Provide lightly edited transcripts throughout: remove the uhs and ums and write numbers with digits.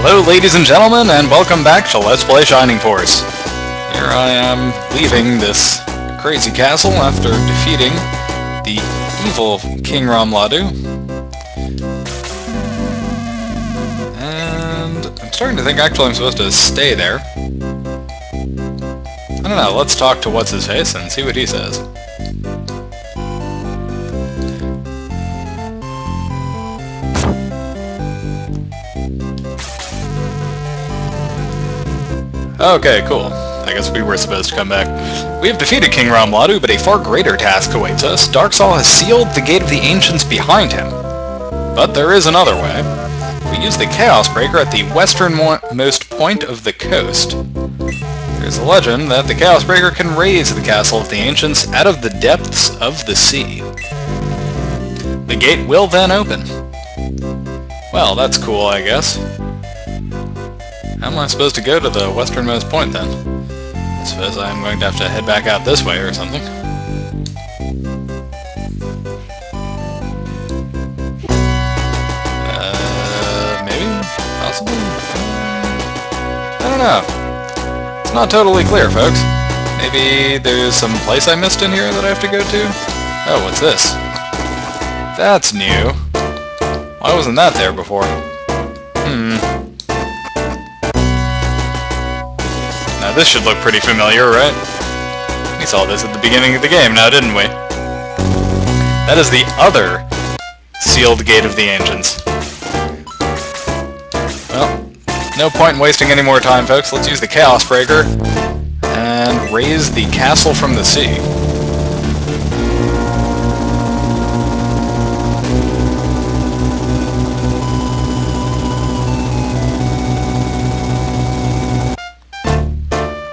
Hello ladies and gentlemen, and welcome back to Let's Play Shining Force. Here I am leaving this crazy castle after defeating the evil King Ramladu. And I'm starting to think actually I'm supposed to stay there. I don't know, let's talk to What's-His-Face and see what he says. Okay, cool. I guess we were supposed to come back. We have defeated King Ramladu, but a far greater task awaits us. Darksaul has sealed the Gate of the Ancients behind him. But there is another way. We use the Chaos Breaker at the westernmost point of the coast. There's a legend that the Chaos Breaker can raise the Castle of the Ancients out of the depths of the sea. The gate will then open. Well, that's cool, I guess. How am I supposed to go to the westernmost point, then? I suppose I'm going to have to head back out this way or something. Maybe? Possibly? I don't know. It's not totally clear, folks. Maybe there's some place I missed in here that I have to go to? Oh, what's this? That's new. Why wasn't that there before? Now this should look pretty familiar, right? We saw this at the beginning of the game now, didn't we? That is the other sealed Gate of the Ancients. Well, no point in wasting any more time, folks. Let's use the Chaos Breaker and raise the castle from the sea.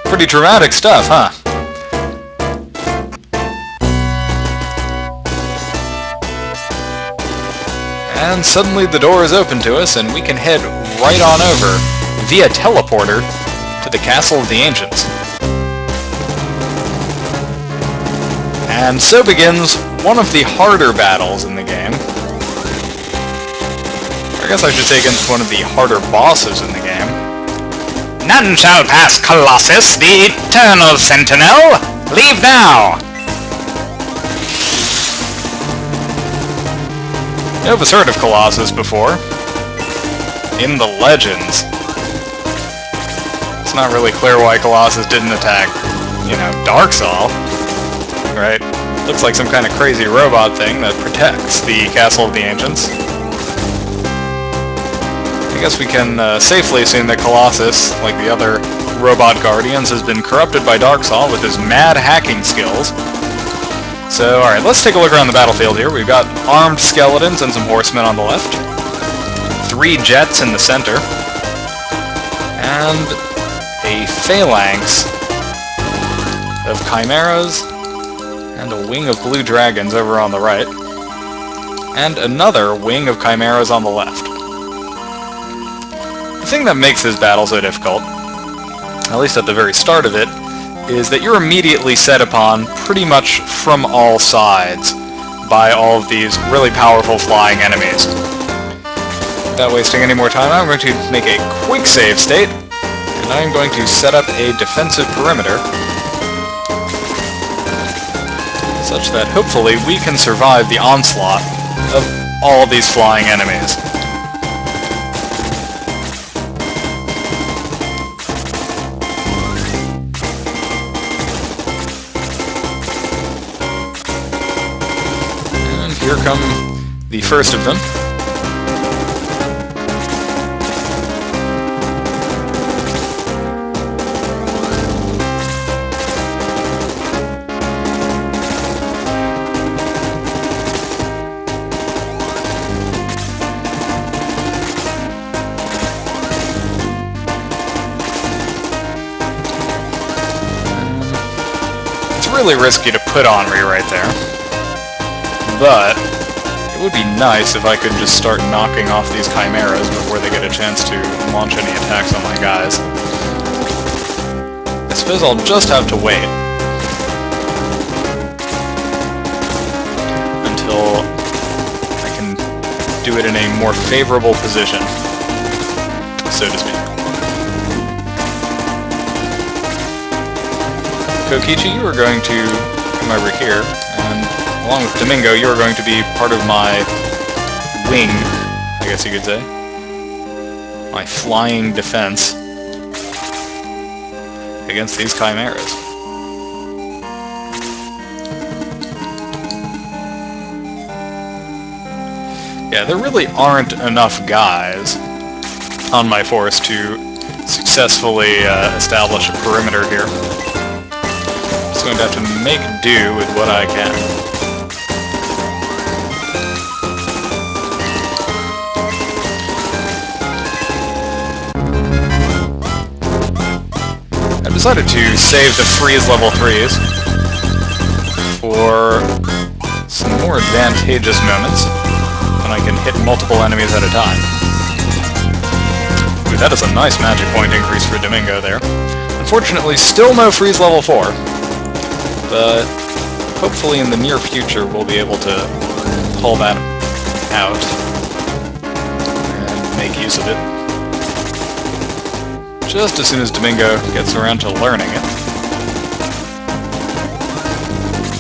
Pretty dramatic stuff, huh? And suddenly the door is open to us, and we can head right on over, via teleporter, to the Castle of the Ancients. And so begins one of the harder battles in the game. I guess I should say against one of the harder bosses in the game. None shall pass, Colossus, the eternal sentinel! Leave now! You have heard of Colossus before. In the legends. It's not really clear why Colossus didn't attack, you know, Darksaul. Right? Looks like some kind of crazy robot thing that protects the Castle of the Ancients. I guess we can safely assume that Colossus, like the other robot guardians, has been corrupted by Darksaul with his mad hacking skills. So, alright, let's take a look around the battlefield here. We've got armed skeletons and some horsemen on the left. 3 jets in the center. And a phalanx of chimeras and a wing of blue dragons over on the right. And another wing of chimeras on the left. The thing that makes this battle so difficult, at least at the very start of it, is that you're immediately set upon pretty much from all sides by all of these really powerful flying enemies. Without wasting any more time, I'm going to make a quick save state, and I'm going to set up a defensive perimeter such that hopefully we can survive the onslaught of all of these flying enemies. Here come the first of them. It's really risky to put on me right there. But it would be nice if I could just start knocking off these chimeras before they get a chance to launch any attacks on my guys. I suppose I'll just have to wait until I can do it in a more favorable position. so to speak. Kokichi, you are going to come over here, and along with Domingo, you are going to be part of my wing, I guess you could say. My flying defense against these chimeras. Yeah, there really aren't enough guys on my force to successfully establish a perimeter here. Just going to have to make do with what I can. I've decided to save the freeze level 3s for some more advantageous moments when I can hit multiple enemies at a time. Ooh, that is a nice magic point increase for Domingo there. Unfortunately, still no freeze level 4, but hopefully in the near future we'll be able to pull that out and make use of it. Just as soon as Domingo gets around to learning it.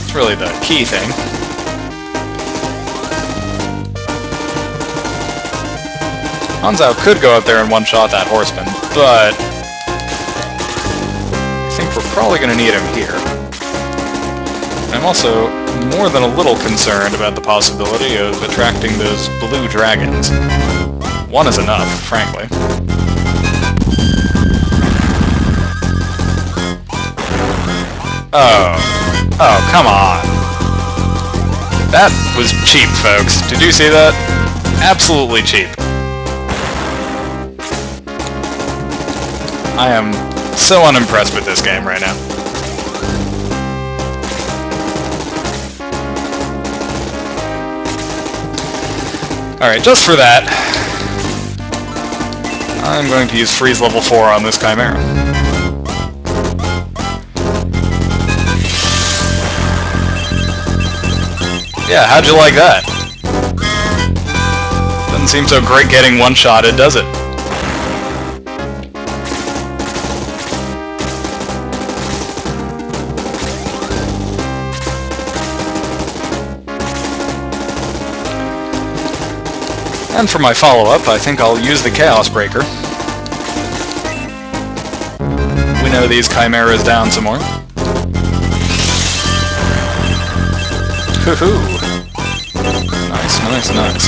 It's really the key thing. Hanzao could go up there and one-shot that horseman, but I think we're probably going to need him here. I'm also more than a little concerned about the possibility of attracting those blue dragons. One is enough, frankly. Oh, come on. That was cheap, folks. Did you see that? Absolutely cheap. I am so unimpressed with this game right now. Alright, just for that, I'm going to use freeze level 4 on this chimera. Yeah, how'd you like that? Doesn't seem so great getting one-shotted, does it? And for my follow-up, I think I'll use the Chaos Breaker. Winnow these chimeras down some more. Hoo-hoo! Nice, nice, nice.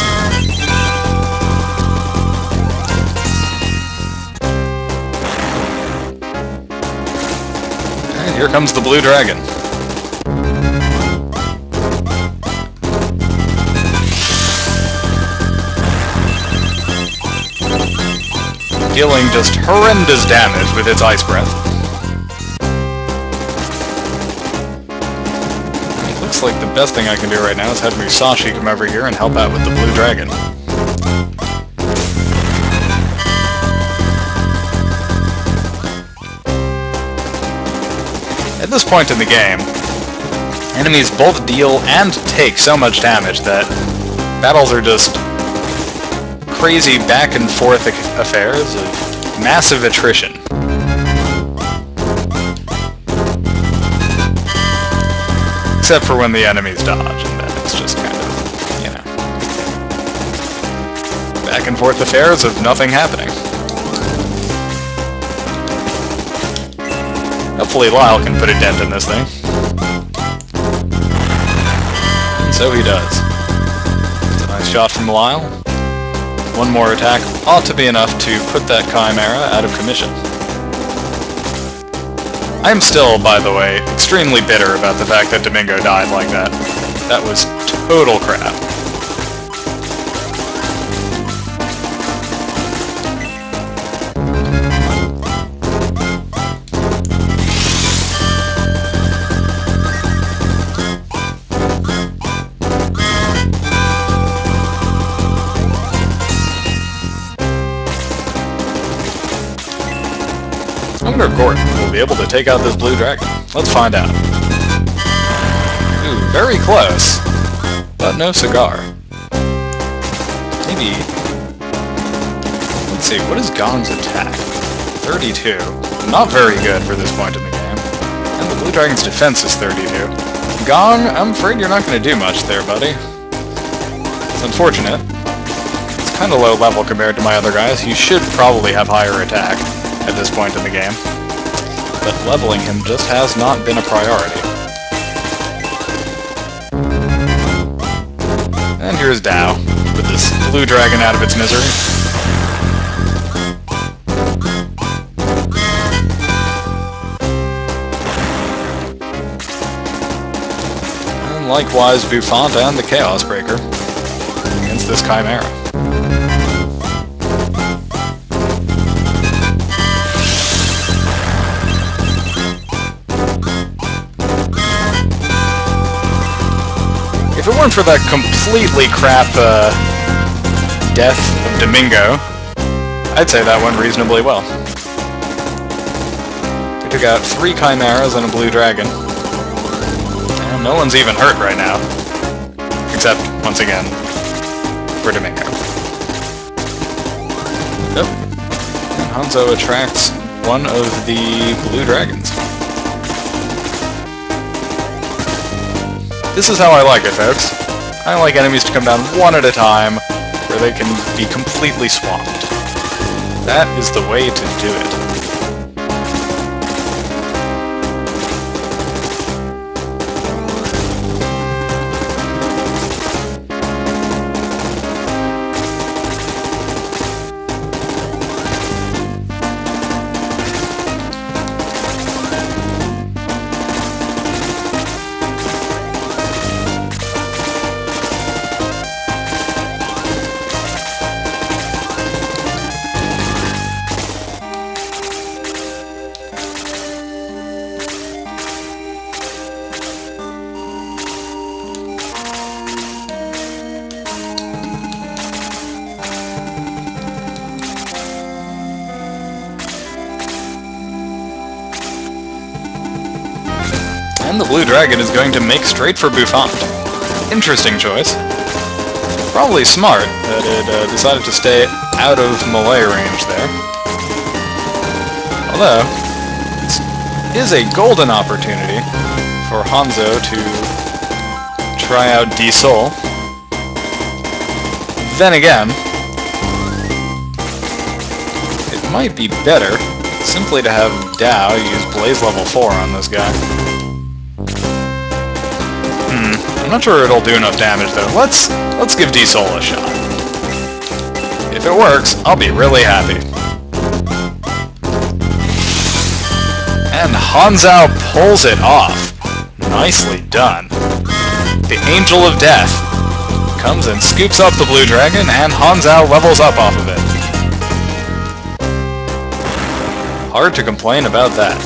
And here comes the blue dragon. Dealing just horrendous damage with its ice breath. It looks like the best thing I can do right now is have Musashi come over here and help out with the blue dragon. At this point in the game, enemies both deal and take so much damage that battles are just crazy back and forth affairs of massive attrition. Except for when the enemies dodge, and then it's just kind of, you know, back and forth affairs of nothing happening. Hopefully Lyle can put a dent in this thing. And so he does. It's a nice shot from Lyle. One more attack ought to be enough to put that chimera out of commission. I am still, by the way, extremely bitter about the fact that Domingo died like that. That was total crap. I wonder if Gordon will be able to take out this blue dragon. Let's find out. Ooh, very close. But no cigar. Maybe... Let's Let's see, what is Gong's attack? 32. Not very good for this point in the game. And the Blue Dragon's defense is 32. Gong, I'm afraid you're not going to do much there, buddy. It's unfortunate. It's kind of low level compared to my other guys. You should probably have higher attack at this point in the game. But leveling him just has not been a priority. And here's Dao, with this Blue Dragon out of its misery. And likewise Buffant and the Chaos Breaker against this Chimera. If it weren't for that completely crap death of Domingo, I'd say that went reasonably well. They took out 3 Chimeras and a Blue Dragon. And no one's even hurt right now. Except, once again, for Domingo. Yep. And Hanzo attracts one of the Blue Dragons. This is how I like it, folks. I like enemies to come down one at a time, where they can be completely swamped. That is the way to do it. And the Blue Dragon is going to make straight for Buffant. Interesting choice. Probably smart that it decided to stay out of melee range there. Although, this is a golden opportunity for Hanzo to try out D-Soul. Then again, it might be better simply to have Dao use Blaze level 4 on this guy. I'm not sure it'll do enough damage though. Let's give D-Soul a shot. If it works, I'll be really happy. And Hanzo pulls it off. Nicely done. The Angel of Death comes and scoops up the Blue Dragon, and Hanzo levels up off of it. Hard to complain about that.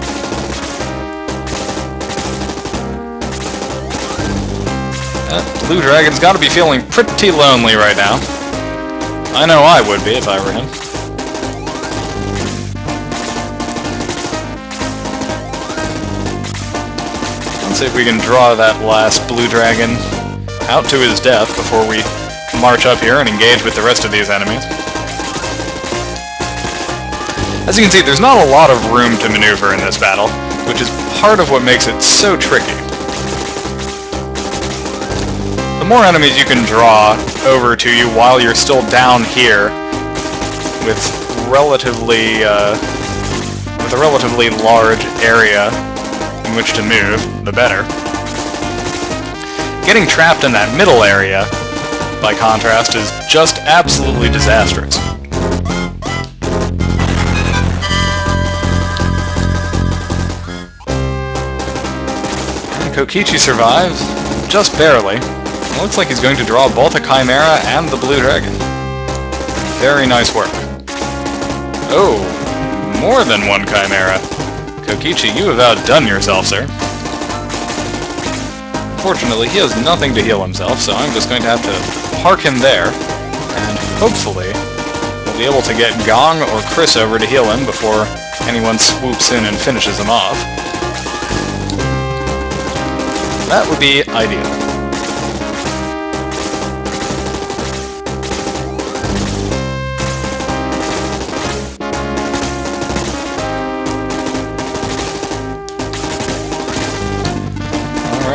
Blue Dragon's got to be feeling pretty lonely right now. I know I would be if I were him. Let's see if we can draw that last Blue Dragon out to his death before we march up here and engage with the rest of these enemies. As you can see, there's not a lot of room to maneuver in this battle, which is part of what makes it so tricky. The more enemies you can draw over to you while you're still down here with a relatively large area in which to move, the better. Getting trapped in that middle area, by contrast, is just absolutely disastrous. And Kokichi survives, just barely. It looks like he's going to draw both a Chimera and the Blue Dragon. Very nice work. Oh, more than one Chimera. Kokichi, you have outdone yourself, sir. Fortunately, he has nothing to heal himself, so I'm just going to have to park him there, and hopefully we'll be able to get Gong or Chris over to heal him before anyone swoops in and finishes him off. That would be ideal.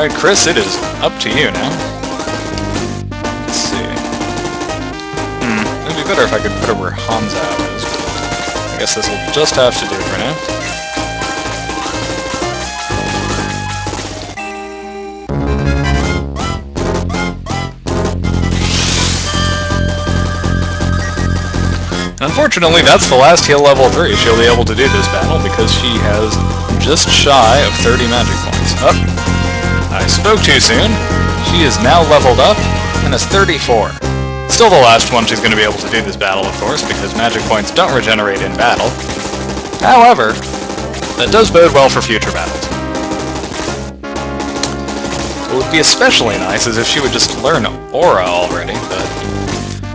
Alright, Chris, it is up to you now. Let's see. It'd be better if I could put her where Hansa is, but I guess this will just have to do for now. Unfortunately, that's the last heal level 3 she'll be able to do this battle, because she has just shy of 30 magic points. Oh, I spoke too soon. She is now leveled up, and is 34. Still the last one she's going to be able to do this battle, of course, because magic points don't regenerate in battle. However, that does bode well for future battles. What would be especially nice is if she would just learn Aura already, but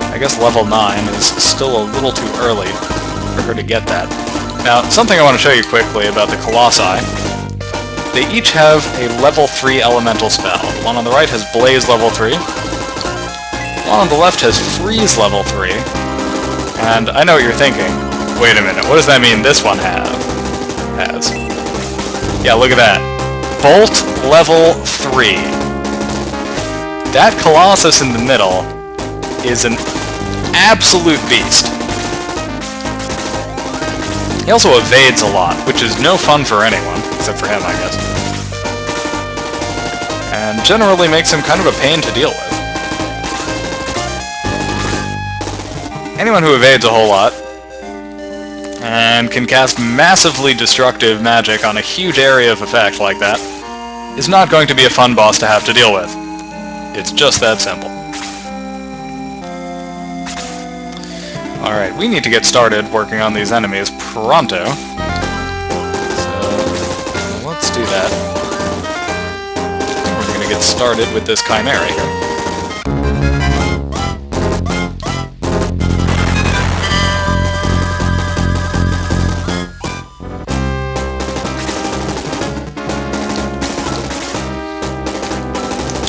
I guess level 9 is still a little too early for her to get that. Now, something I want to show you quickly about the Colossi. They each have a level 3 elemental spell. The one on the right has Blaze level 3. The one on the left has Freeze level 3. And I know what you're thinking. Wait a minute, what does that mean this one has? Yeah, look at that. Bolt level 3. That Colossus in the middle is an absolute beast. He also evades a lot, which is no fun for anyone, except for him, I guess. And generally makes him kind of a pain to deal with. Anyone who evades a whole lot, and can cast massively destructive magic on a huge area of effect like that, is not going to be a fun boss to have to deal with. It's just that simple. Alright, we need to get started working on these enemies pronto. So, let's do that. We're going to get started with this chimera here.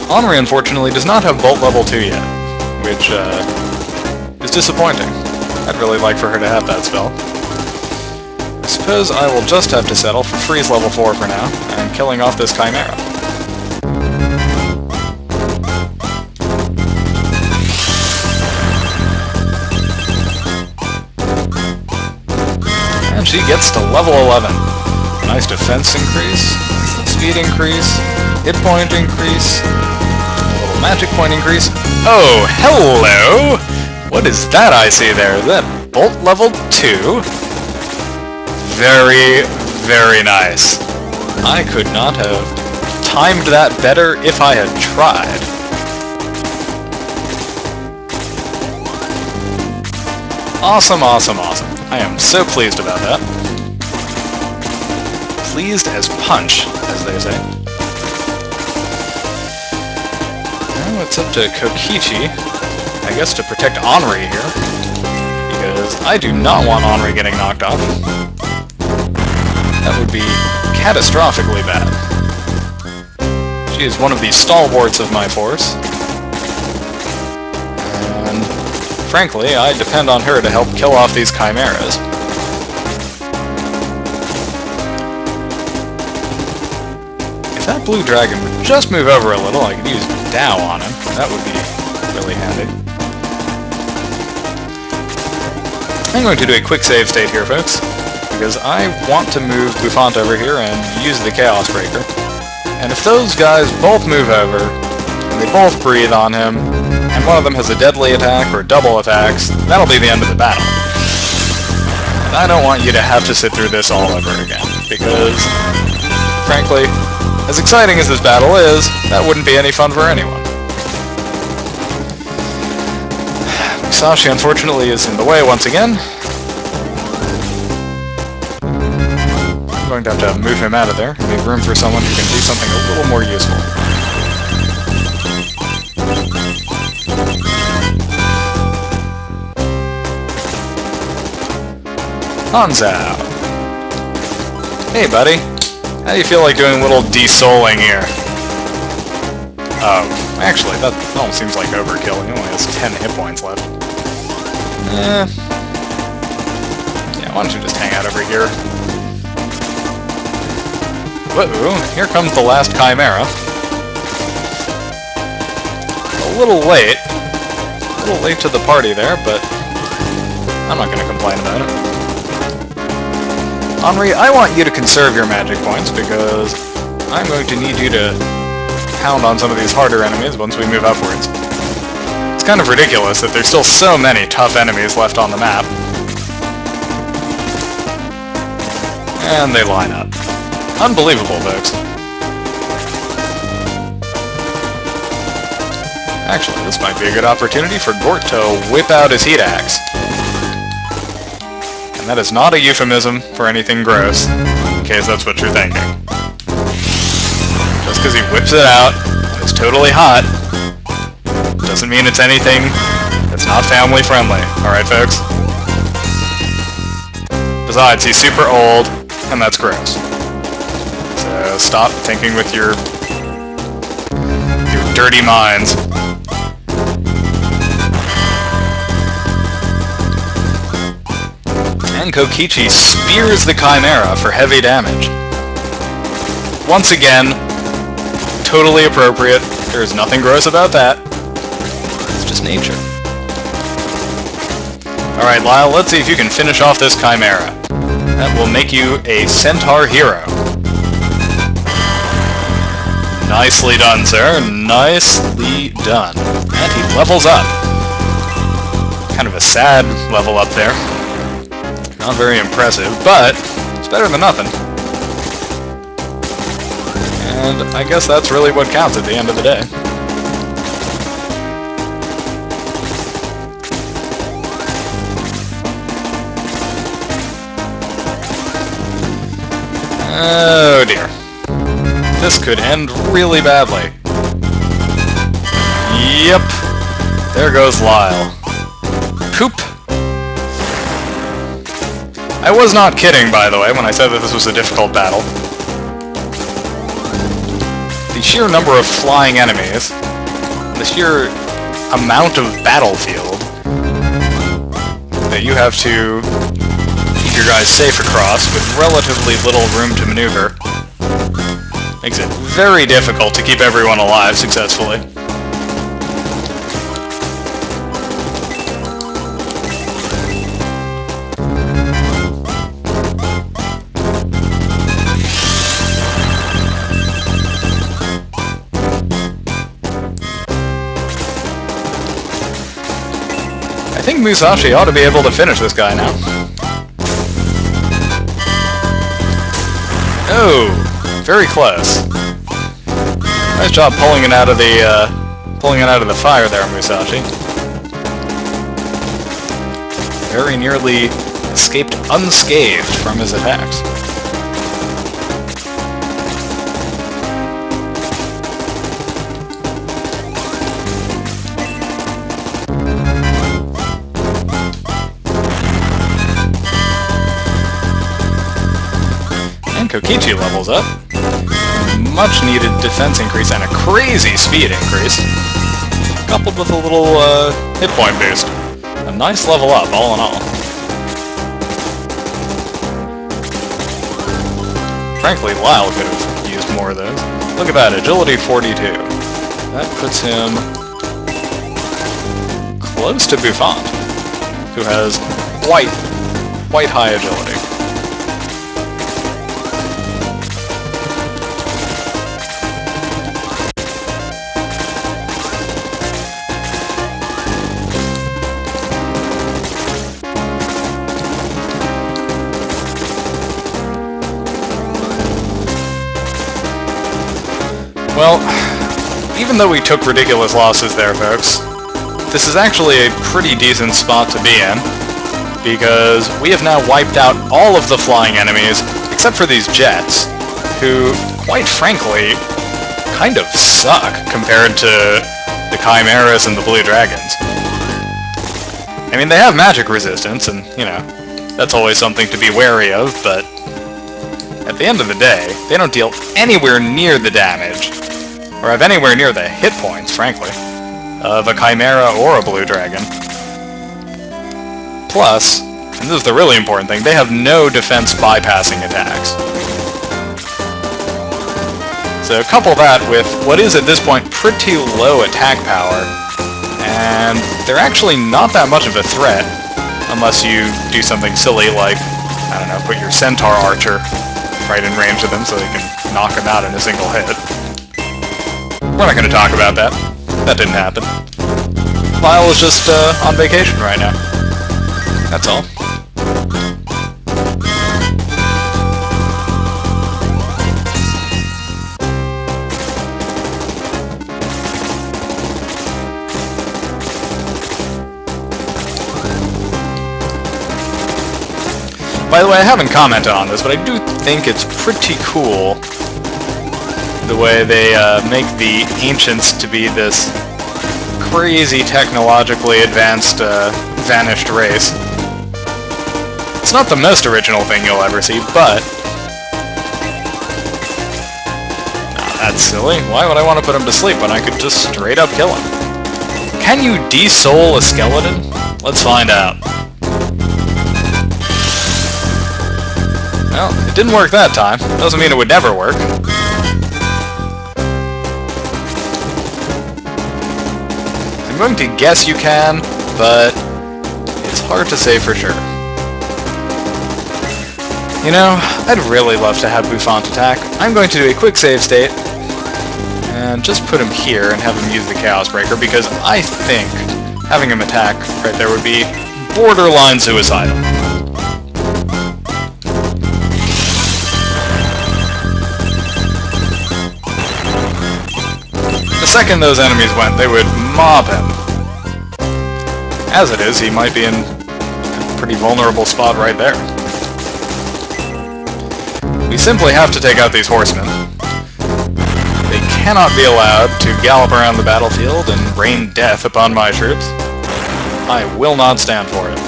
Henri, unfortunately, does not have Bolt level 2 yet, which is disappointing. I'd really like for her to have that spell. I suppose I will just have to settle for Freeze level 4 for now, and killing off this Chimera. And she gets to level 11. Nice defense increase, speed increase, hit point increase, a little magic point increase. Oh, hello! What is that I see there? Is that Bolt level 2? Very, very nice. I could not have timed that better if I had tried. Awesome, awesome, awesome. I am so pleased about that. Pleased as punch, as they say. Now it's up to Kokichi, I guess, to protect Henri here, because I do not want Henri getting knocked off. That would be catastrophically bad. She is one of the stalwarts of my force, and frankly, I depend on her to help kill off these chimeras. If that blue dragon would just move over a little, I could use Dow on him. That would be really handy. I'm going to do a quick save state here, folks, because I want to move Bouffant over here and use the Chaos Breaker. And if those guys both move over, and they both breathe on him, and one of them has a deadly attack or double attacks, that'll be the end of the battle. And I don't want you to have to sit through this all over again, because, frankly, as exciting as this battle is, that wouldn't be any fun for anyone. Musashi, unfortunately, is in the way once again. I'm going to have to move him out of there and leave room for someone who can do something a little more useful. Hansa! Hey, buddy. How do you feel like doing a little de-souling here? Actually, that almost seems like overkill. He only has 10 hit points left. Yeah, why don't you just hang out over here? Whoa, here comes the last Chimera. A little late. A little late to the party there, but I'm not going to complain about it. Henri, I want you to conserve your magic points, because I'm going to need you to pound on some of these harder enemies once we move upwards. It's kind of ridiculous that there's still so many tough enemies left on the map. And they line up. Unbelievable, folks. Actually, this might be a good opportunity for Gort to whip out his heat axe. And that is not a euphemism for anything gross, in case that's what you're thinking. Just because he whips it out, and it's totally hot, doesn't mean it's anything that's not family friendly. Alright, folks? Besides, he's super old, and that's gross. So stop thinking with your dirty minds. And Kokichi spears the Chimera for heavy damage. Once again, totally appropriate. There is nothing gross about that. It's just nature. Alright, Lyle, let's see if you can finish off this Chimera. That will make you a Centaur hero. Nicely done, sir. Nicely done. And he levels up. Kind of a sad level up there. Not very impressive, but it's better than nothing. And I guess that's really what counts at the end of the day. Oh dear. This could end really badly. Yep. There goes Lyle. Poop. I was not kidding, by the way, when I said that this was a difficult battle. The sheer number of flying enemies, the sheer amount of battlefield that you have to keep your guys safe across with relatively little room to maneuver makes it very difficult to keep everyone alive successfully. I think Musashi ought to be able to finish this guy now. Oh, very close. Nice job pulling it out of the fire there, Musashi. Very nearly escaped unscathed from his attacks. Kokichi levels up. Much needed defense increase and a crazy speed increase, coupled with a little hit point boost. A nice level up, all in all. Frankly, Lyle could have used more of those. Look at that, agility 42. That puts him close to Buffon, who has quite high agility. Well, even though we took ridiculous losses there, folks, this is actually a pretty decent spot to be in, because we have now wiped out all of the flying enemies, except for these jets, who, quite frankly, kind of suck compared to the chimeras and the blue dragons. I mean, they have magic resistance, and, you know, that's always something to be wary of, but at the end of the day, they don't deal anywhere near the damage, or have anywhere near the hit points, frankly, of a chimera or a blue dragon. Plus, and this is the really important thing, they have no defense bypassing attacks. So couple that with what is at this point pretty low attack power and they're actually not that much of a threat, unless you do something silly like, I don't know, put your centaur archer right in range of them so they can knock them out in a single hit. We're not going to talk about that. That didn't happen. Lyle is just on vacation right now. That's all. By the way, I haven't commented on this, but I do think it's pretty cool the way they make the Ancients to be this crazy technologically advanced, vanished race. It's not the most original thing you'll ever see, but... Nah, that's silly. Why would I want to put him to sleep when I could just straight up kill him? Can you de-soul a skeleton? Let's find out. Well, it didn't work that time. Doesn't mean it would never work. I'm going to guess you can, but it's hard to say for sure. You know, I'd really love to have Bouffant attack. I'm going to do a quick save state, and just put him here and have him use the Chaos Breaker, because I think having him attack right there would be borderline suicidal. The second those enemies went, they would mob him. As it is, he might be in a pretty vulnerable spot right there. We simply have to take out these horsemen. They cannot be allowed to gallop around the battlefield and rain death upon my troops. I will not stand for it.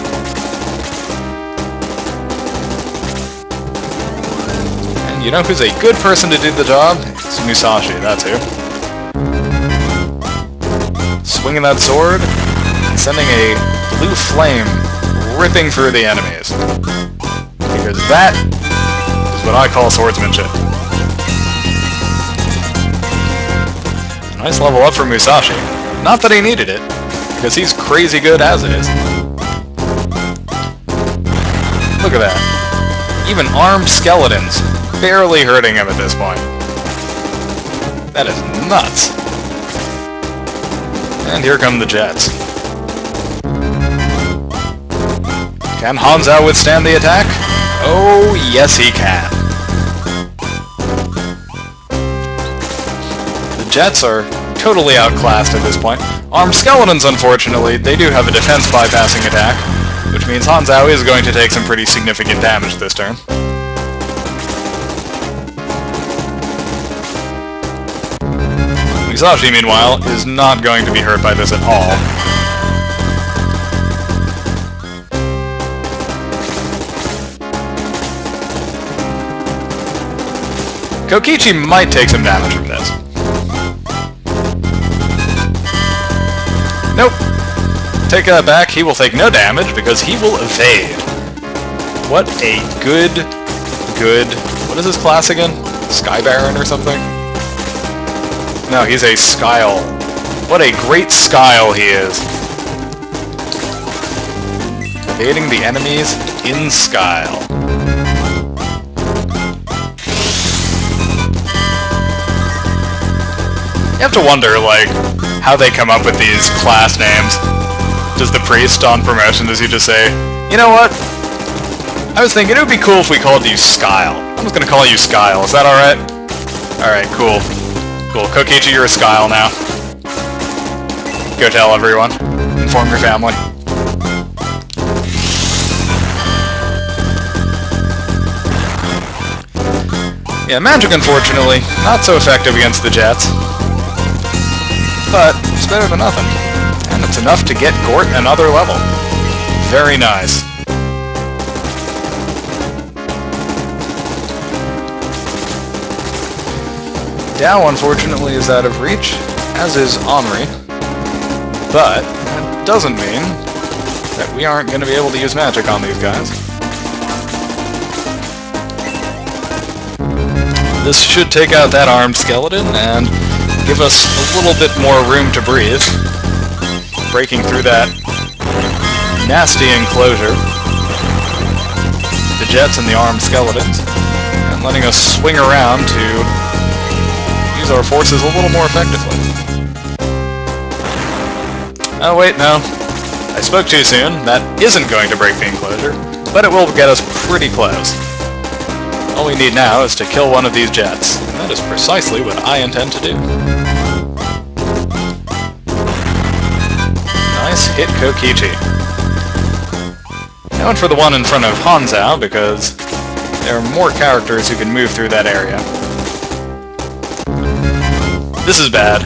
And you know who's a good person to do the job? It's Musashi, that's who. Swinging that sword, and sending a blue flame ripping through the enemies. Because that is what I call swordsmanship. Nice level up for Musashi. Not that he needed it, because he's crazy good as it is. Look at that. Even armed skeletons barely hurting him at this point. That is nuts. And here come the jets. Can Hanzhao withstand the attack? Oh, yes he can. The jets are totally outclassed at this point. Armed skeletons, unfortunately, they do have a defense bypassing attack, which means Hanzhao is going to take some pretty significant damage this turn. Musashi, meanwhile, is not going to be hurt by this at all. Kokichi might take some damage from this. Nope. Take that back, he will take no damage because he will evade. What a good... What is his class again? Sky Baron or something? No, he's a Skyle. What a great Skyle he is. Evading the enemies in Skyle. You have to wonder, like, how they come up with these class names. Does the priest on promotion, does he just say, you know what? I was thinking it would be cool if we called you Skyle. I'm just gonna call you Skyle, is that alright? Alright, cool. Cool, Kokichi, you're a Skyle now. Go tell everyone. Inform your family. Yeah, magic, unfortunately, not so effective against the jets. But it's better than nothing. And it's enough to get Gort another level. Very nice. Dao, unfortunately, is out of reach, as is Henri. But that doesn't mean that we aren't going to be able to use magic on these guys. This should take out that armed skeleton and give us a little bit more room to breathe. breaking through that nasty enclosure. The jets and the armed skeletons, and letting us swing around to use our forces a little more effectively. Oh wait, no. I spoke too soon. That isn't going to break the enclosure, but it will get us pretty close. All we need now is to kill one of these jets, and that is precisely what I intend to do. Nice hit, Kokichi. I went for the one in front of Hanzao because there are more characters who can move through that area. This is bad.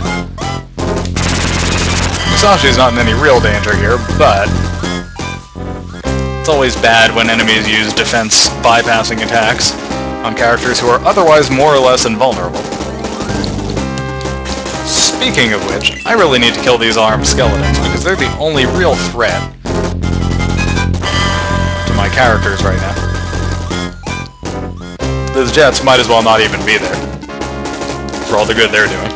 Musashi's not in any real danger here, but it's always bad when enemies use defense bypassing attacks on characters who are otherwise more or less invulnerable. Speaking of which, I really need to kill these armed skeletons because they're the only real threat to my characters right now. Those jets might as well not even be there, for all the good they're doing.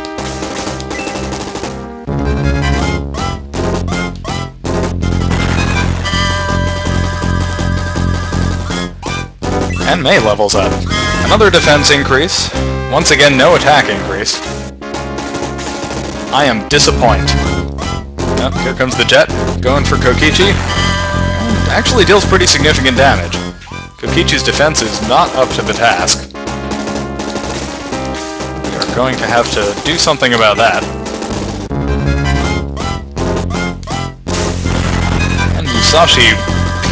And Mei levels up. Another defense increase. Once again, no attack increase. I am disappointed. Yep, here comes the jet, going for Kokichi. And actually deals pretty significant damage. Kokichi's defense is not up to the task. We are going to have to do something about that. And Musashi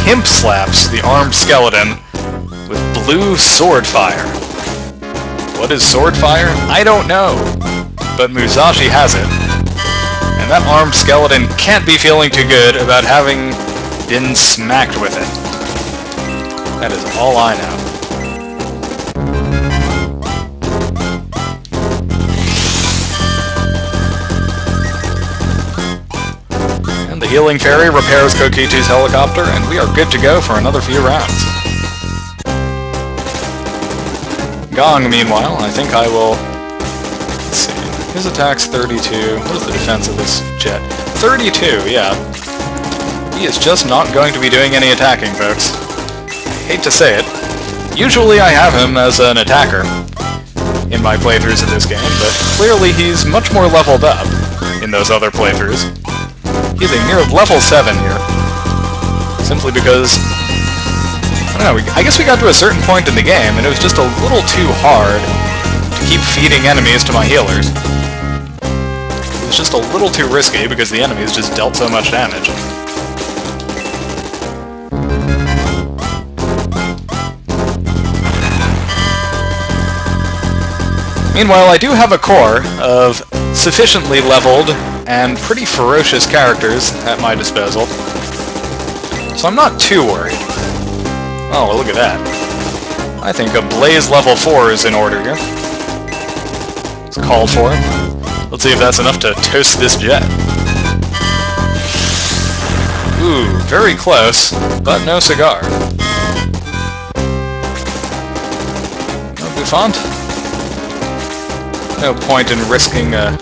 pimp slaps the armed skeleton with blue sword fire. What is sword fire? I don't know, but Musashi has it. And that armed skeleton can't be feeling too good about having been smacked with it. That is all I know. And the healing fairy repairs Kokichi's helicopter, and we are good to go for another few rounds. Gong, meanwhile, I think I will... Let's see. His attack's 32. What is the defense of this jet? 32, yeah. He is just not going to be doing any attacking, folks. I hate to say it. Usually I have him as an attacker in my playthroughs of this game, but clearly he's much more leveled up in those other playthroughs. He's a mere level 7 here. Simply because... I don't know, I guess we got to a certain point in the game, and it was just a little too hard to keep feeding enemies to my healers. It was just a little too risky because the enemies just dealt so much damage. Meanwhile, I do have a core of sufficiently leveled and pretty ferocious characters at my disposal, so I'm not too worried. Oh, well, look at that. I think a Blaze level 4 is in order here. It's called for. Let's see if that's enough to toast this jet. Ooh, very close, but no cigar. No Bouffant? No point in risking a...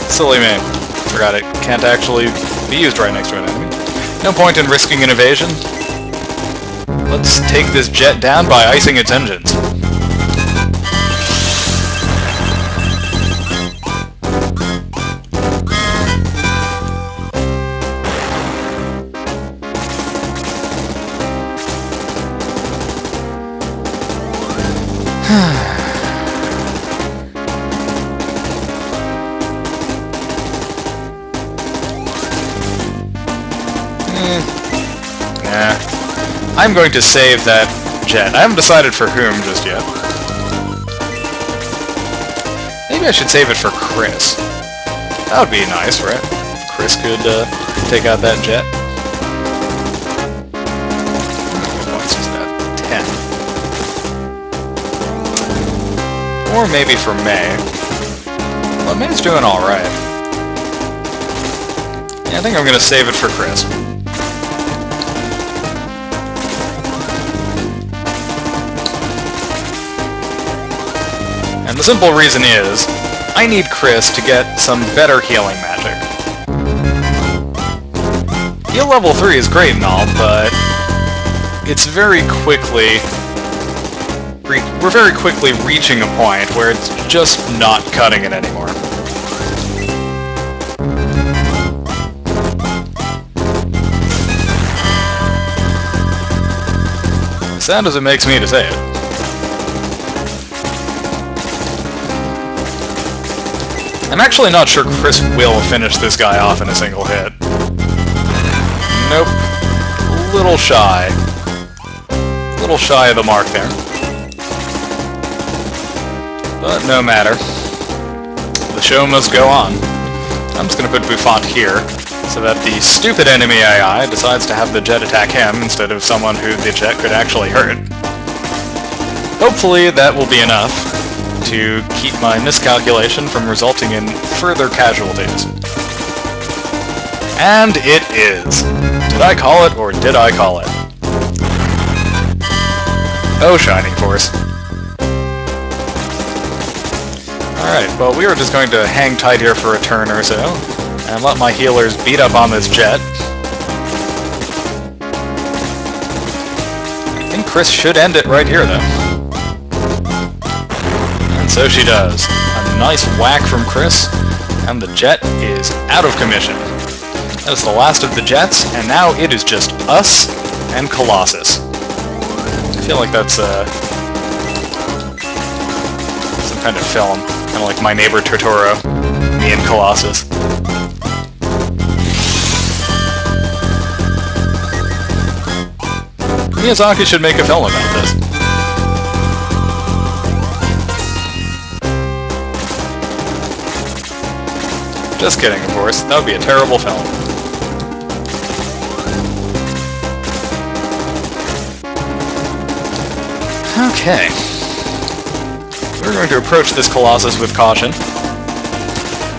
Silly me. Forgot it can't actually be used right next to an enemy. No point in risking an evasion. Let's take this jet down by icing its engines. Nah. I'm going to save that jet. I haven't decided for whom just yet. Maybe I should save it for Chris. That would be nice, right? Chris could take out that jet. How many points is that? 10. Or maybe for Mei. Well, Mei's doing alright. Yeah, I think I'm going to save it for Chris. And the simple reason is, I need Chris to get some better healing magic. level 3 is great and all, but it's very quickly... We're very quickly reaching a point where it's just not cutting it anymore. Sad as it makes me to say it. I'm actually not sure Chris will finish this guy off in a single hit. Nope. A little shy. A little shy of the mark there. But no matter. The show must go on. I'm just going to put Buffon here, so that the stupid enemy AI decides to have the jet attack him instead of someone who the jet could actually hurt. Hopefully that will be enough to keep my miscalculation from resulting in further casualties. And it is. Did I call it, or did I call it? Oh, Shining Force. Alright, well we are just going to hang tight here for a turn or so, and let my healers beat up on this jet. I think Chris should end it right here, though. And so she does. A nice whack from Chris, and the jet is out of commission. That's the last of the jets, and now it is just us and Colossus. I feel like that's some kind of film. Kind of like My Neighbor Totoro, me and Colossus. Miyazaki should make a film about this. Just kidding, of course. That would be a terrible film. Okay. We're going to approach this Colossus with caution.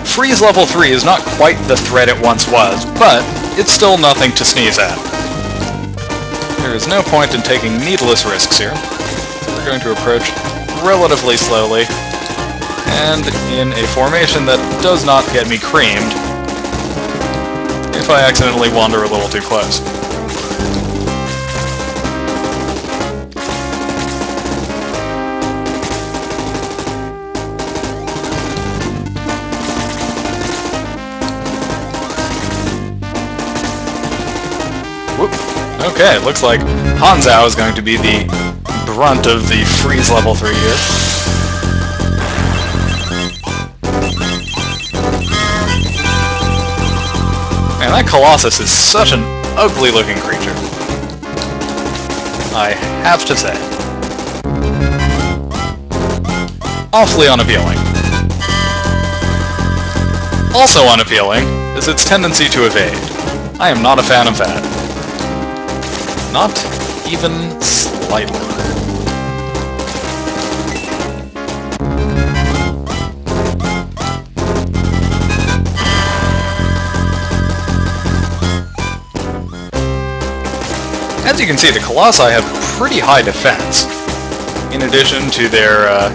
Freeze level 3 is not quite the threat it once was, but it's still nothing to sneeze at. There is no point in taking needless risks here. We're going to approach relatively slowly, and in a formation that does not get me creamed if I accidentally wander a little too close. Okay, it looks like Hanzhao is going to be the brunt of the freeze level 3 here. Man, that Colossus is such an ugly looking creature. I have to say. Awfully unappealing. Also unappealing is its tendency to evade. I am not a fan of that. Not even slightly. As you can see, the Colossi have pretty high defense, in addition to their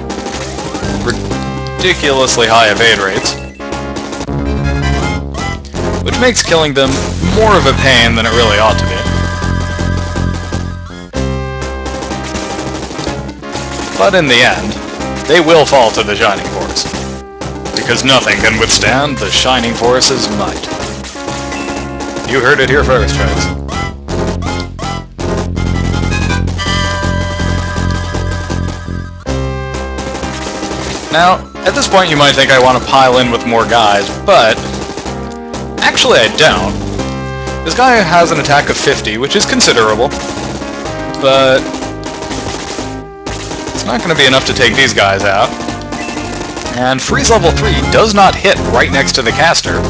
ridiculously high evade rates, which makes killing them more of a pain than it really ought to be. But in the end, they will fall to the Shining Force, because nothing can withstand the Shining Force's might. You heard it here first, folks. Now, at this point you might think I want to pile in with more guys, but actually I don't. This guy has an attack of 50, which is considerable, but it's not going to be enough to take these guys out. And freeze level 3 does not hit right next to the caster,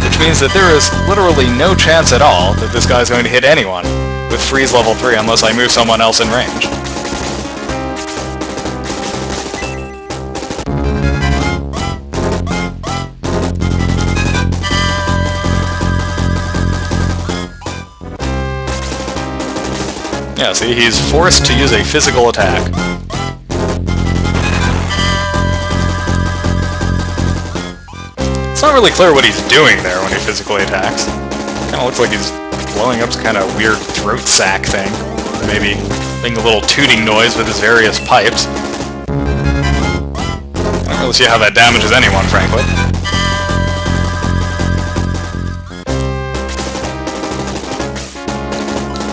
which means that there is literally no chance at all that this guy is going to hit anyone with freeze level 3 unless I move someone else in range. Yeah, see, he's forced to use a physical attack. It's not really clear what he's doing there when he physically attacks. Kinda looks like he's blowing up some kind of weird throat sack thing. Maybe making a little tooting noise with his various pipes. I don't really see how that damages anyone, frankly.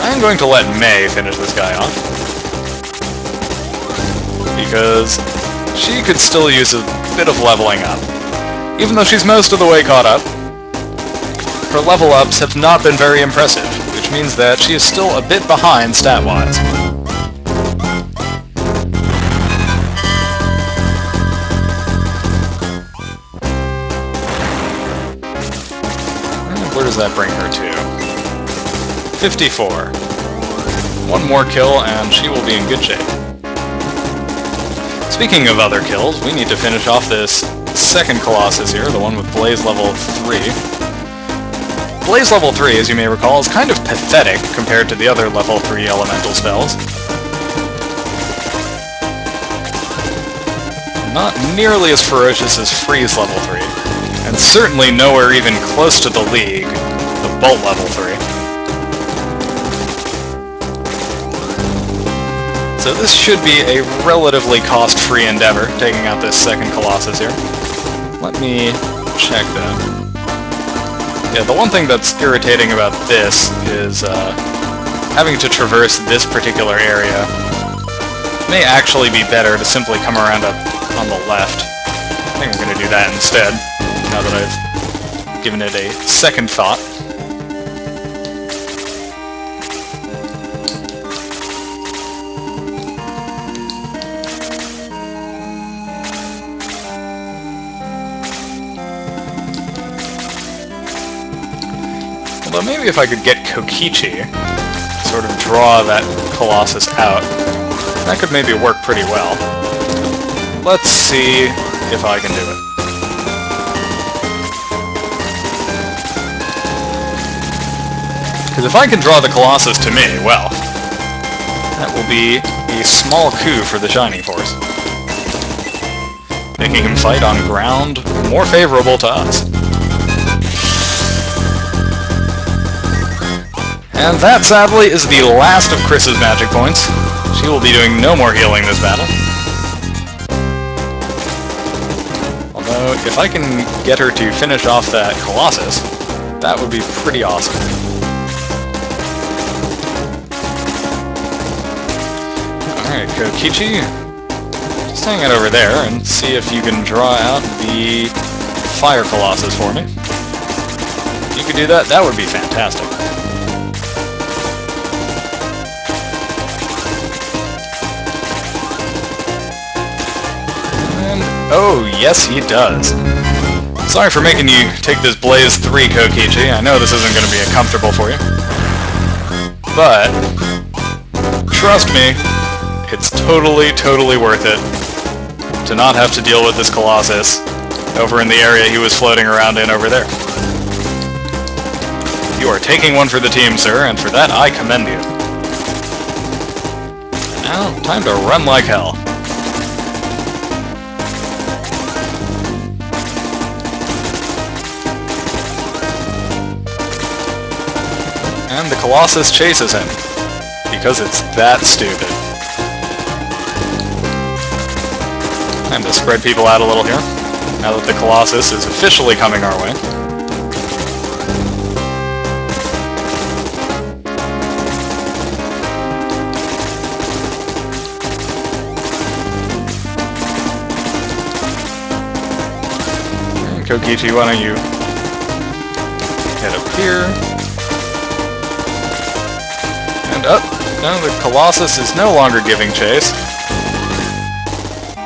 I'm going to let May finish this guy off, because she could still use a bit of leveling up. Even though she's most of the way caught up, her level ups have not been very impressive, which means that she is still a bit behind stat-wise. And where does that bring her to? 54. One more kill and she will be in good shape. Speaking of other kills, we need to finish off this second Colossus here, the one with Blaze level 3. Blaze level 3, as you may recall, is kind of pathetic compared to the other level 3 elemental spells. Not nearly as ferocious as Freeze level 3, and certainly nowhere even close to the League, the Bolt level 3. So this should be a relatively cost-free endeavor, taking out this second Colossus here. Let me check that. Yeah, the one thing that's irritating about this is having to traverse this particular area. It may actually be better to simply come around up on the left. I think I'm going to do that instead, now that I've given it a second thought. Although maybe if I could get Kokichi to sort of draw that Colossus out, that could maybe work pretty well. Let's see if I can do it. Because if I can draw the Colossus to me, well, that will be a small coup for the Shining Force, making him fight on ground more favorable to us. And that, sadly, is the last of Chris's magic points. She will be doing no more healing this battle. Although, if I can get her to finish off that Colossus, that would be pretty awesome. Alright, Kokichi, just hang out over there and see if you can draw out the Fire Colossus for me. If you could do that, that would be fantastic. Oh, yes he does. Sorry for making you take this Blaze 3, Kokichi. I know this isn't going to be comfortable for you. But, trust me, it's totally worth it to not have to deal with this Colossus over in the area he was floating around in over there. You are taking one for the team, sir, and for that I commend you. Now, time to run like hell. And the Colossus chases him, because it's that stupid. Time to spread people out a little here, now that the Colossus is officially coming our way. And Kokichi, why don't you head up here? And up! No, the Colossus is no longer giving chase.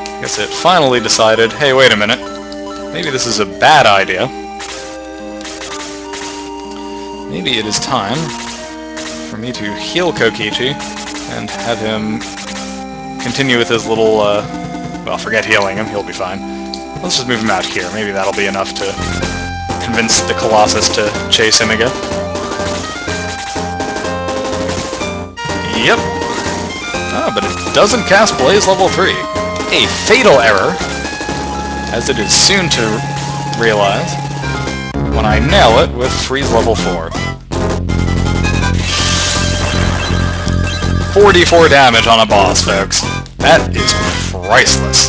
I guess it finally decided, hey, wait a minute. Maybe this is a bad idea. Maybe it is time for me to heal Kokichi and have him continue with his little, well, forget healing him, he'll be fine. Let's just move him out here. Maybe that'll be enough to convince the Colossus to chase him again. Yep. Oh, but it doesn't cast Blaze level 3. A fatal error, as it is soon to realize, when I nail it with Freeze level 4. 44 damage on a boss, folks. That is priceless.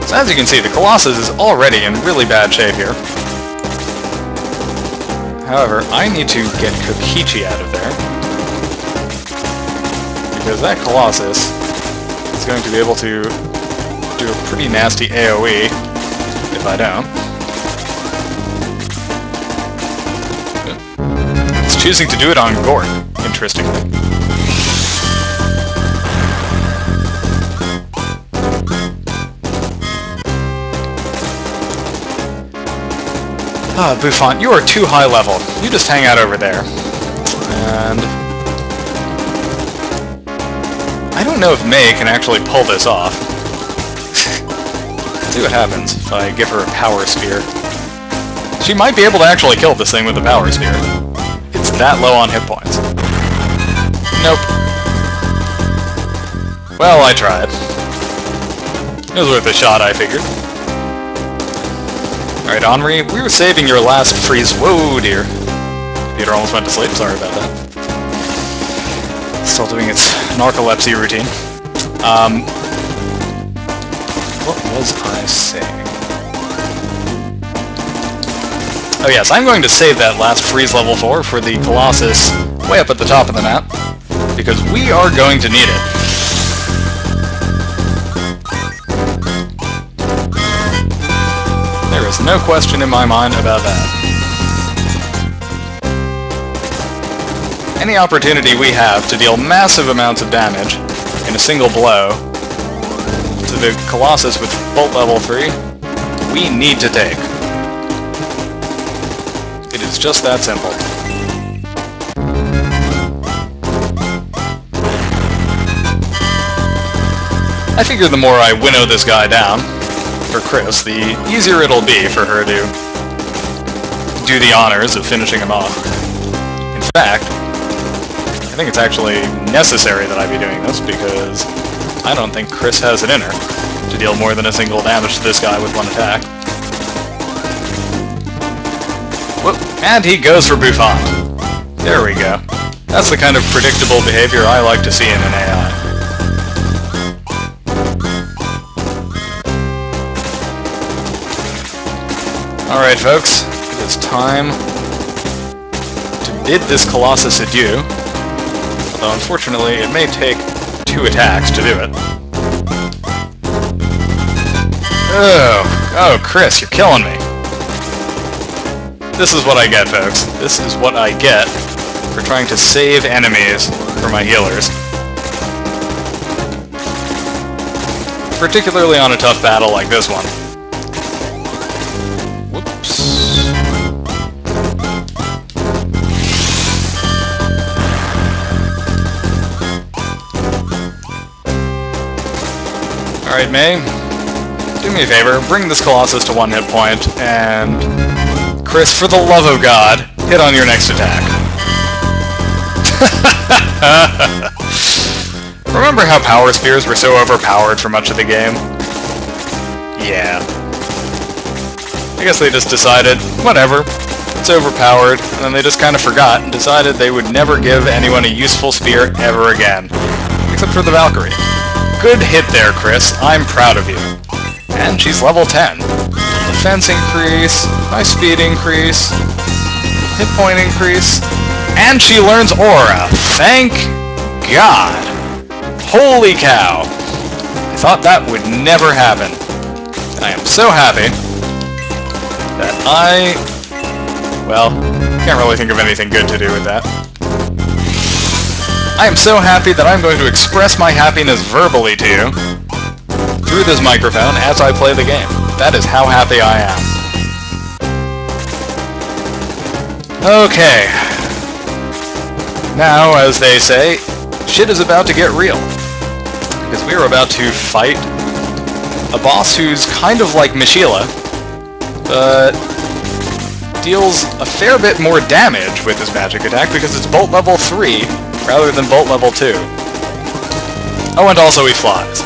So as you can see, the Colossus is already in really bad shape here. However, I need to get Kokichi out of there, because that Colossus is going to be able to do a pretty nasty AoE if I don't. It's choosing to do it on Gort, interestingly. Ah, Buffon, you are too high level. You just hang out over there. And I don't know if May can actually pull this off. See what happens if I give her a power spear. She might be able to actually kill this thing with a power spear. It's that low on hit points. Nope. Well, I tried. It was worth a shot, I figured. Alright, Henri, we were saving your last freeze. Whoa, dear. Computer almost went to sleep. Sorry about that. Still doing its narcolepsy routine. What was I saying? Oh yes, I'm going to save that last freeze level 4 for the Colossus way up at the top of the map, because we are going to need it. There is no question in my mind about that. Any opportunity we have to deal massive amounts of damage in a single blow to the Colossus with Bolt level 3, we need to take. It is just that simple. I figure the more I winnow this guy down for Chris, the easier it'll be for her to do the honors of finishing him off. In fact, I think it's actually necessary that I be doing this, because I don't think Chris has it in her to deal more than a single damage to this guy with one attack. Whoop, and he goes for Buffon. There we go. That's the kind of predictable behavior I like to see in an AI. Alright folks, it is time to bid this Colossus adieu. Although unfortunately it may take 2 attacks to do it. Oh, Chris, you're killing me. This is what I get, folks. This is what I get for trying to save enemies for my healers. Particularly on a tough battle like this one. Whoops. Alright, May. Do me a favor, bring this Colossus to 1 hit point, and Chris, for the love of God, hit on your next attack. Remember how power spears were so overpowered for much of the game? Yeah. I guess they just decided, whatever, it's overpowered, and then they just kind of forgot and decided they would never give anyone a useful spear ever again. Except for the Valkyrie. Good hit there, Chris. I'm proud of you. And she's level 10. Defense increase, my speed increase, hit point increase, and she learns Aura. Thank God. Holy cow. I thought that would never happen. I am so happy that well, can't really think of anything good to do with that. I am so happy that I'm going to express my happiness verbally to you through this microphone as I play the game. That is how happy I am. Okay. Now, as they say, shit is about to get real. Because we are about to fight a boss who's kind of like Mishila, but deals a fair bit more damage with his magic attack because it's Bolt level 3 rather than Bolt level 2. Oh, and also he flies.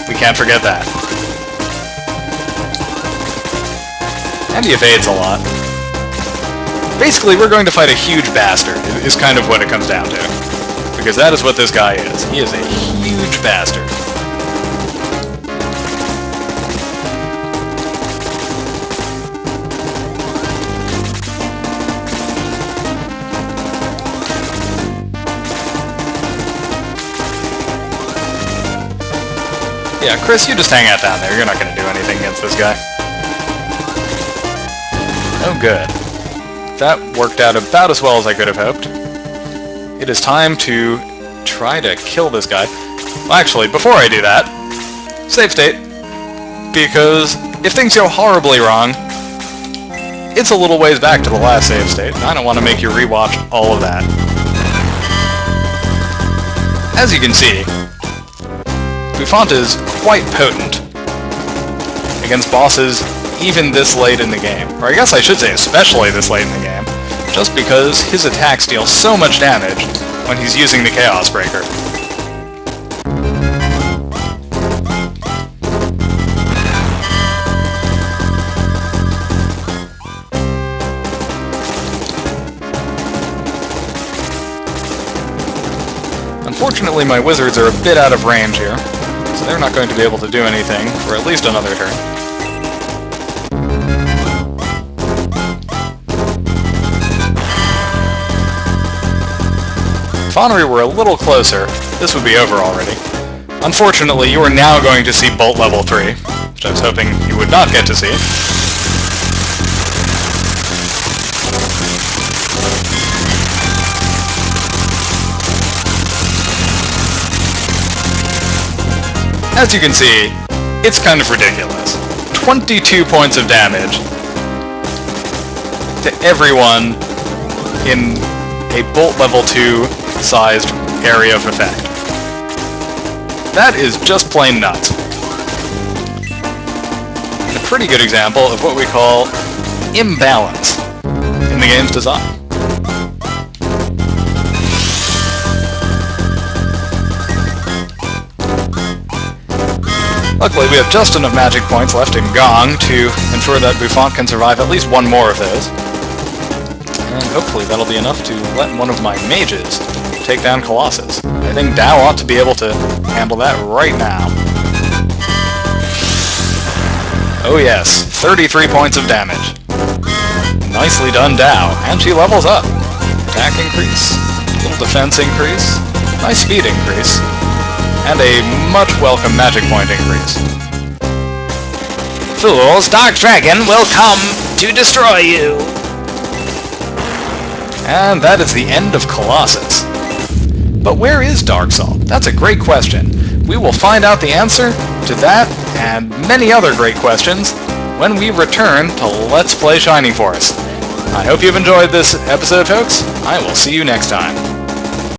We can't forget that. And he evades a lot. Basically, we're going to fight a huge bastard, is kind of what it comes down to. Because that is what this guy is. He is a huge bastard. Yeah, Chris, you just hang out down there. You're not going to do anything against this guy. Oh, good. That worked out about as well as I could have hoped. It is time to try to kill this guy. Well, actually, before I do that, save state. Because if things go horribly wrong, it's a little ways back to the last save state. I don't want to make you rewatch all of that. As you can see, Buffon is quite potent against bosses even this late in the game. Or I guess I should say especially this late in the game, just because his attacks deal so much damage when he's using the Chaos Breaker. Unfortunately, my wizards are a bit out of range here, so they're not going to be able to do anything for at least another turn. If Honorary were a little closer, this would be over already. Unfortunately, you are now going to see Bolt level 3, which I was hoping you would not get to see. As you can see, it's kind of ridiculous. 22 points of damage to everyone in a Bolt level 2 sized area of effect. That is just plain nuts. And a pretty good example of what we call imbalance in the game's design. Luckily, we have just enough magic points left in Gong to ensure that Buffon can survive at least one more of those. And hopefully that'll be enough to let one of my mages take down Colossus. I think Dao ought to be able to handle that right now. Oh yes, 33 points of damage. Nicely done, Dao. And she levels up. Attack increase, little defense increase, nice speed increase, and a much welcome magic point increase. Fools, Dark Dragon will come to destroy you! And that is the end of Colossus. But where is Darksaw? That's a great question. We will find out the answer to that and many other great questions when we return to Let's Play Shining Force. I hope you've enjoyed this episode, folks. I will see you next time.